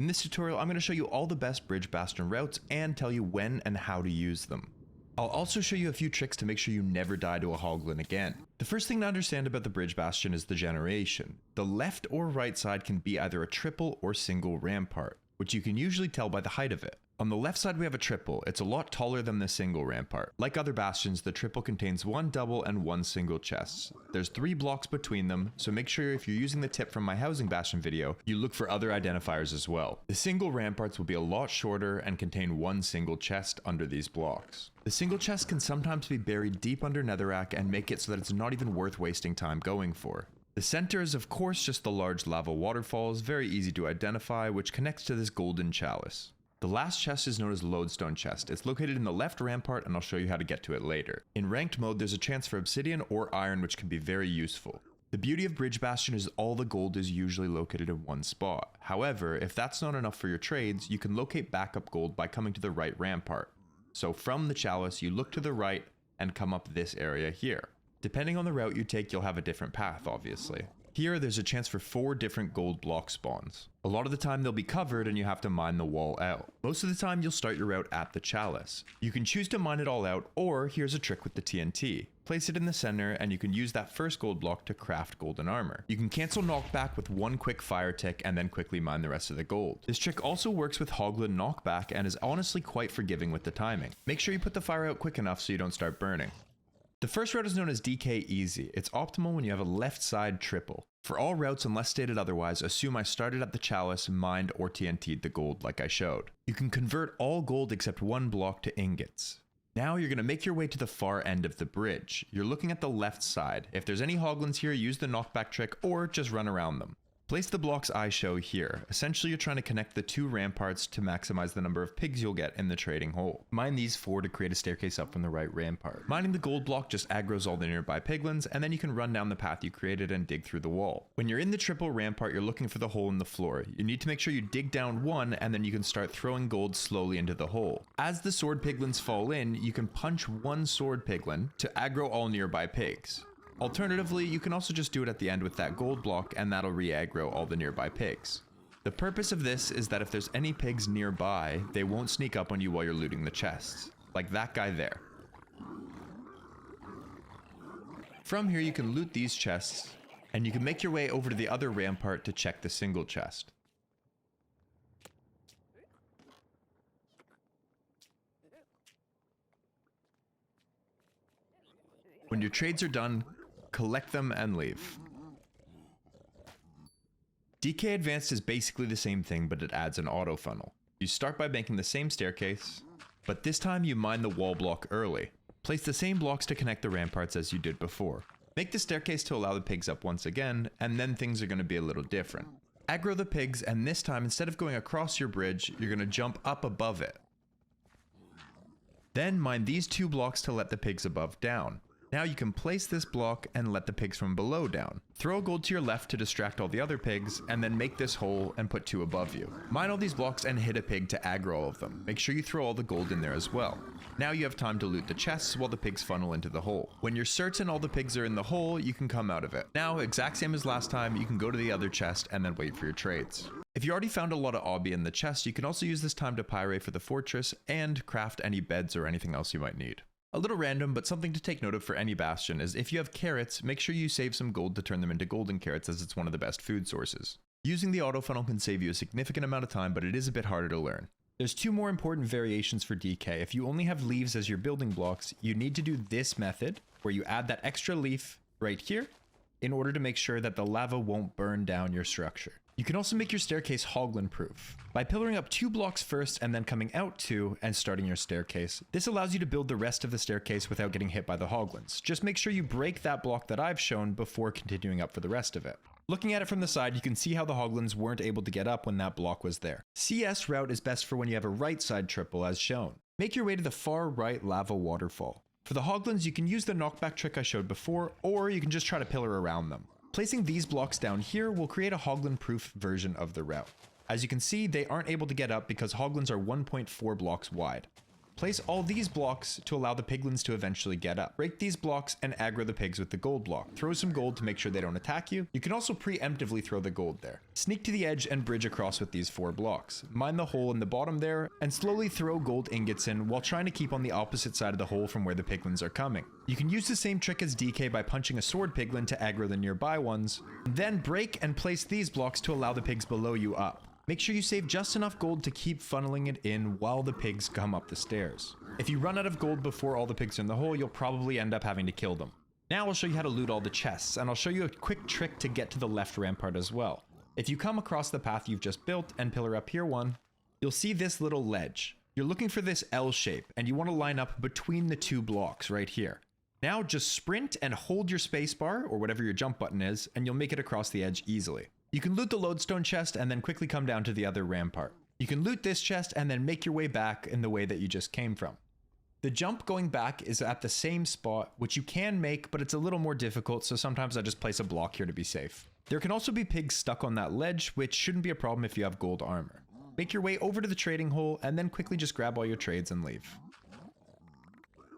In this tutorial, I'm going to show you all the best bridge bastion routes and tell you when and how to use them. I'll also show you a few tricks to make sure you never die to a Hoglin again. The first thing to understand about the bridge bastion is the generation. The left or right side can be either a triple or single rampart, which you can usually tell by the height of it. On the left side we have a triple. It's a lot taller than the single rampart. Like other bastions, the triple contains one double and one single chest. There's 3 blocks between them, so make sure if you're using the tip from my housing bastion video, you look for other identifiers as well. The single ramparts will be a lot shorter and contain one single chest under these blocks. The single chest can sometimes be buried deep under netherrack and make it so that it's not even worth wasting time going for. The center is of course just the large lava waterfalls, very easy to identify, which connects to this golden chalice. The last chest is known as Lodestone chest. It's located in the left rampart and I'll show you how to get to it later. In ranked mode there's a chance for obsidian or iron, which can be very useful. The beauty of bridge bastion is all the gold is usually located in one spot. However, if that's not enough for your trades, you can locate backup gold by coming to the right rampart. So from the chalice you look to the right and come up this area here. Depending on the route you take, you'll have a different path obviously. Here, there's a chance for 4 different gold block spawns. A lot of the time they'll be covered and you have to mine the wall out. Most of the time you'll start your route at the chalice. You can choose to mine it all out, or here's a trick with the TNT. Place it in the center and you can use that first gold block to craft golden armor. You can cancel knockback with one quick fire tick and then quickly mine the rest of the gold. This trick also works with Hoglin knockback and is honestly quite forgiving with the timing. Make sure you put the fire out quick enough so you don't start burning. The first route is known as DK Easy. It's optimal when you have a left side triple. For all routes, unless stated otherwise, assume I started at the chalice, mined or TNT'd the gold like I showed. You can convert all gold except one block to ingots. Now you're going to make your way to the far end of the bridge. You're looking at the left side. If there's any Hoglins here, use the knockback trick or just run around them. Place the blocks I show here. Essentially, you're trying to connect the 2 ramparts to maximize the number of pigs you'll get in the trading hole. Mine these 4 to create a staircase up from the right rampart. Mining the gold block just aggroes all the nearby piglins, and then you can run down the path you created and dig through the wall. When you're in the triple rampart, you're looking for the hole in the floor. You need to make sure you dig down 1, and then you can start throwing gold slowly into the hole. As the sword piglins fall in, you can punch 1 sword piglin to aggro all nearby pigs. Alternatively, you can also just do it at the end with that gold block and that'll re-aggro all the nearby pigs. The purpose of this is that if there's any pigs nearby, they won't sneak up on you while you're looting the chests. Like that guy there. From here you can loot these chests, and you can make your way over to the other rampart to check the single chest. When your trades are done, collect them and leave. DK Advanced is basically the same thing, but it adds an auto funnel. You start by making the same staircase, but this time you mine the wall block early. Place the same blocks to connect the ramparts as you did before. Make the staircase to allow the pigs up once again, and then things are going to be a little different. Aggro the pigs, and this time instead of going across your bridge, you're going to jump up above it. Then mine these 2 blocks to let the pigs above down. Now you can place this block and let the pigs from below down. Throw gold to your left to distract all the other pigs, and then make this hole and put 2 above you. Mine all these blocks and hit a pig to aggro all of them. Make sure you throw all the gold in there as well. Now you have time to loot the chests while the pigs funnel into the hole. When you're certain all the pigs are in the hole, you can come out of it. Now, exact same as last time, you can go to the other chest and then wait for your trades. If you already found a lot of obby in the chest, you can also use this time to pyrite for the fortress and craft any beds or anything else you might need. A little random, but something to take note of for any bastion is if you have carrots, make sure you save some gold to turn them into golden carrots, as it's one of the best food sources. Using the auto funnel can save you a significant amount of time, but it is a bit harder to learn. There's 2 more important variations for DK. If you only have leaves as your building blocks, you need to do this method, where you add that extra leaf right here, in order to make sure that the lava won't burn down your structure. You can also make your staircase Hoglin proof by pillaring up 2 blocks first and then coming out 2 and starting your staircase. This allows you to build the rest of the staircase without getting hit by the Hoglins. Just make sure you break that block that I've shown before continuing up for the rest of it. Looking at it from the side, you can see how the Hoglins weren't able to get up when that block was there. CS route is best for when you have a right side triple as shown. Make your way to the far right lava waterfall. For the Hoglins, you can use the knockback trick I showed before, or you can just try to pillar around them. Placing these blocks down here will create a Hoglin-proof version of the route. As you can see, they aren't able to get up because Hoglins are 1.4 blocks wide. Place all these blocks to allow the piglins to eventually get up. Break these blocks and aggro the pigs with the gold block. Throw some gold to make sure they don't attack you. You can also preemptively throw the gold there. Sneak to the edge and bridge across with these 4 blocks. Mine the hole in the bottom there and slowly throw gold ingots in while trying to keep on the opposite side of the hole from where the piglins are coming. You can use the same trick as DK by punching a sword piglin to aggro the nearby ones, then break and place these blocks to allow the pigs below you up. Make sure you save just enough gold to keep funneling it in while the pigs come up the stairs. If you run out of gold before all the pigs are in the hole, you'll probably end up having to kill them. Now I'll show you how to loot all the chests, and I'll show you a quick trick to get to the left rampart as well. If you come across the path you've just built and pillar up here one, you'll see this little ledge. You're looking for this L shape, and you want to line up between the 2 blocks right here. Now just sprint and hold your spacebar, or whatever your jump button is, and you'll make it across the edge easily. You can loot the lodestone chest and then quickly come down to the other rampart. You can loot this chest and then make your way back in the way that you just came from. The jump going back is at the same spot, which you can make, but it's a little more difficult, so sometimes I just place a block here to be safe. There can also be pigs stuck on that ledge, which shouldn't be a problem if you have gold armor. Make your way over to the trading hole and then quickly just grab all your trades and leave.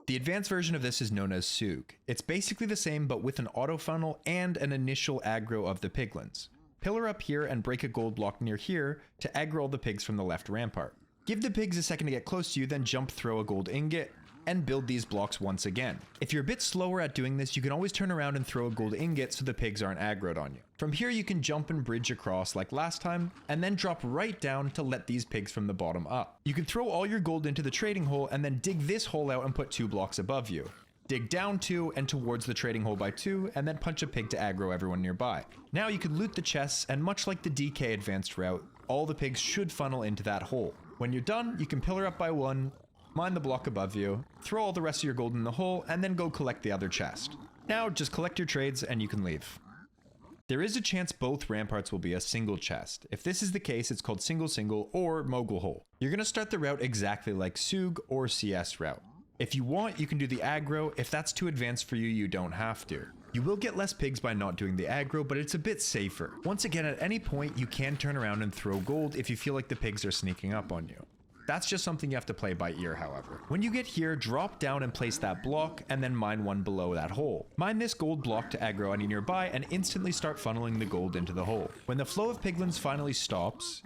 The advanced version of this is known as Soog. It's basically the same but with an auto funnel and an initial aggro of the piglins. Pillar up here and break a gold block near here to aggro all the pigs from the left rampart. Give the pigs a second to get close to you, then jump, throw a gold ingot, and build these blocks once again. If you're a bit slower at doing this, you can always turn around and throw a gold ingot so the pigs aren't aggroed on you. From here you can jump and bridge across like last time, and then drop right down to let these pigs from the bottom up. You can throw all your gold into the trading hole and then dig this hole out and put 2 blocks above you. Dig down 2 and towards the trading hole by 2, and then punch a pig to aggro everyone nearby. Now you can loot the chests, and much like the DK advanced route, all the pigs should funnel into that hole. When you're done, you can pillar up by 1, mine the block above you, throw all the rest of your gold in the hole, and then go collect the other chest. Now just collect your trades and you can leave. There is a chance both ramparts will be a single chest. If this is the case, it's called single or Mogul Hole. You're going to start the route exactly like Soog or CS route. If you want, you can do the aggro. If that's too advanced for you, you don't have to. You will get less pigs by not doing the aggro, but it's a bit safer. Once again, at any point, you can turn around and throw gold if you feel like the pigs are sneaking up on you. That's just something you have to play by ear, however. When you get here, drop down and place that block, and then mine one below that hole. Mine this gold block to aggro any nearby, and instantly start funneling the gold into the hole. When the flow of piglins finally stops,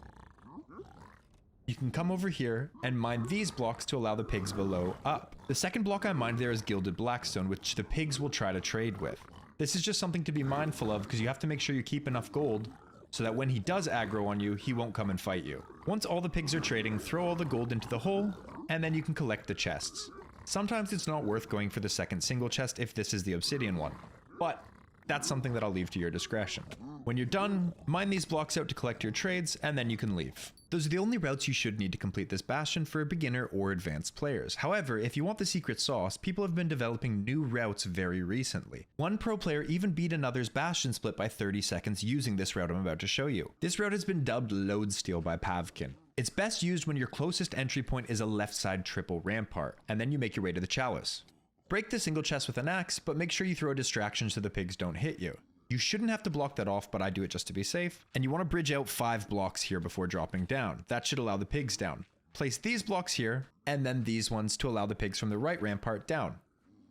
you can come over here and mine these blocks to allow the pigs below up. The second block I mined there is gilded blackstone, which the pigs will try to trade with. This is just something to be mindful of because you have to make sure you keep enough gold so that when he does aggro on you, he won't come and fight you. Once all the pigs are trading, throw all the gold into the hole, and then you can collect the chests. Sometimes it's not worth going for the second single chest if this is the obsidian one, but that's something that I'll leave to your discretion. When you're done, mine these blocks out to collect your trades, and then you can leave. Those are the only routes you should need to complete this bastion for beginner or advanced players. However, if you want the secret sauce, people have been developing new routes very recently. One pro player even beat another's bastion split by 30 seconds using this route I'm about to show you. This route has been dubbed Lodesteal by Pavkin. It's best used when your closest entry point is a left side triple rampart, and then you make your way to the Chalice. Break the single chest with an axe, but make sure you throw a distraction so the pigs don't hit you. You shouldn't have to block that off, but I do it just to be safe. And you want to bridge out 5 blocks here before dropping down. That should allow the pigs down. Place these blocks here, and then these ones to allow the pigs from the right rampart down.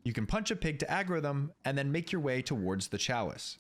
You can punch a pig to aggro them, and then make your way towards the Chalice.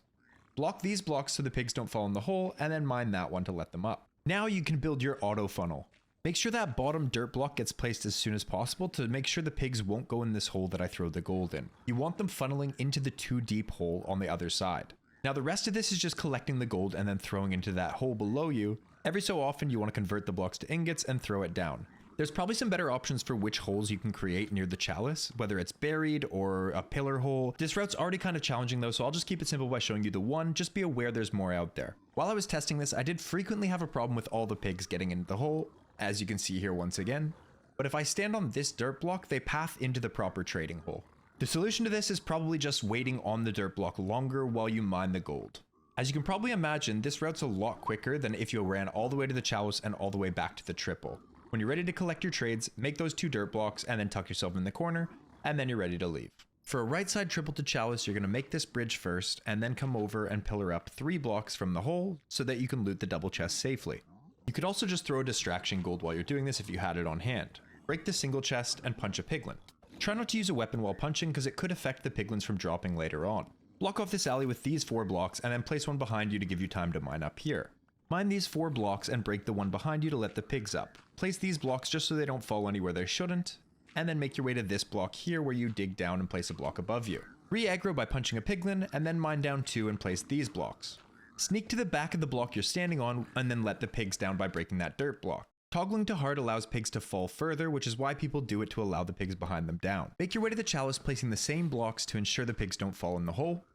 Block these blocks so the pigs don't fall in the hole, and then mine that one to let them up. Now you can build your auto funnel. Make sure that bottom dirt block gets placed as soon as possible to make sure the pigs won't go in this hole that I throw the gold in. You want them funneling into the 2 deep hole on the other side. Now the rest of this is just collecting the gold and then throwing into that hole below you. Every so often you want to convert the blocks to ingots and throw it down. There's probably some better options for which holes you can create near the Chalice, whether it's buried or a pillar hole. This route's already kind of challenging though, so I'll just keep it simple by showing you the one. Just be aware there's more out there. While I was testing this, I did frequently have a problem with all the pigs getting into the hole, as you can see here once again. But if I stand on this dirt block, they path into the proper trading hole. The solution to this is probably just waiting on the dirt block longer while you mine the gold. As you can probably imagine, this route's a lot quicker than if you ran all the way to the Chalice and all the way back to the triple. When you're ready to collect your trades, make those 2 dirt blocks and then tuck yourself in the corner, and then you're ready to leave. For a right side triple to Chalice, you're going to make this bridge first, and then come over and pillar up 3 blocks from the hole so that you can loot the double chest safely. You could also just throw a distraction gold while you're doing this if you had it on hand. break the single chest, and punch a piglin. Try not to use a weapon while punching because it could affect the piglins from dropping later on. Block off this alley with these 4 blocks and then place one behind you to give you time to mine up here. Mine these 4 blocks and break the one behind you to let the pigs up. Place these blocks just so they don't fall anywhere they shouldn't, and then make your way to this block here where you dig down and place a block above you. Re-aggro by punching a piglin and then mine down 2 and place these blocks. Sneak to the back of the block you're standing on and then let the pigs down by breaking that dirt block. Toggling to hard allows pigs to fall further, which is why people do it to allow the pigs behind them down. Make your way to the chalice placing the same blocks to ensure the pigs don't fall in the hole,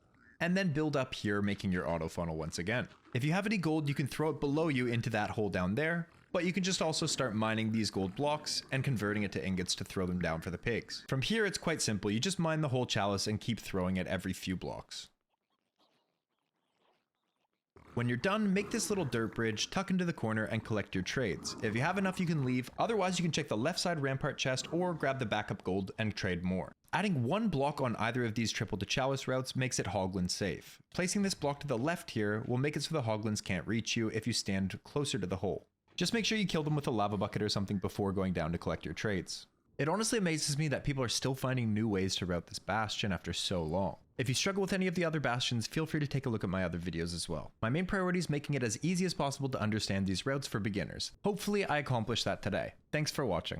and then build up here making your auto funnel once again. If you have any gold, you can throw it below you into that hole down there, but you can just also start mining these gold blocks and converting it to ingots to throw them down for the pigs. From here it's quite simple, you just mine the whole chalice and keep throwing it every few blocks. When you're done, make this little dirt bridge, tuck into the corner, and collect your trades. If you have enough, you can leave. Otherwise, you can check the left side rampart chest or grab the backup gold and trade more. Adding 1 block on either of these triple to chalice routes makes it Hoglin safe. Placing this block to the left here will make it so the Hoglins can't reach you if you stand closer to the hole. Just make sure you kill them with a lava bucket or something before going down to collect your trades. It honestly amazes me that people are still finding new ways to route this bastion after so long. If you struggle with any of the other bastions, feel free to take a look at my other videos as well. My main priority is making it as easy as possible to understand these routes for beginners. Hopefully I accomplished that today. Thanks for watching.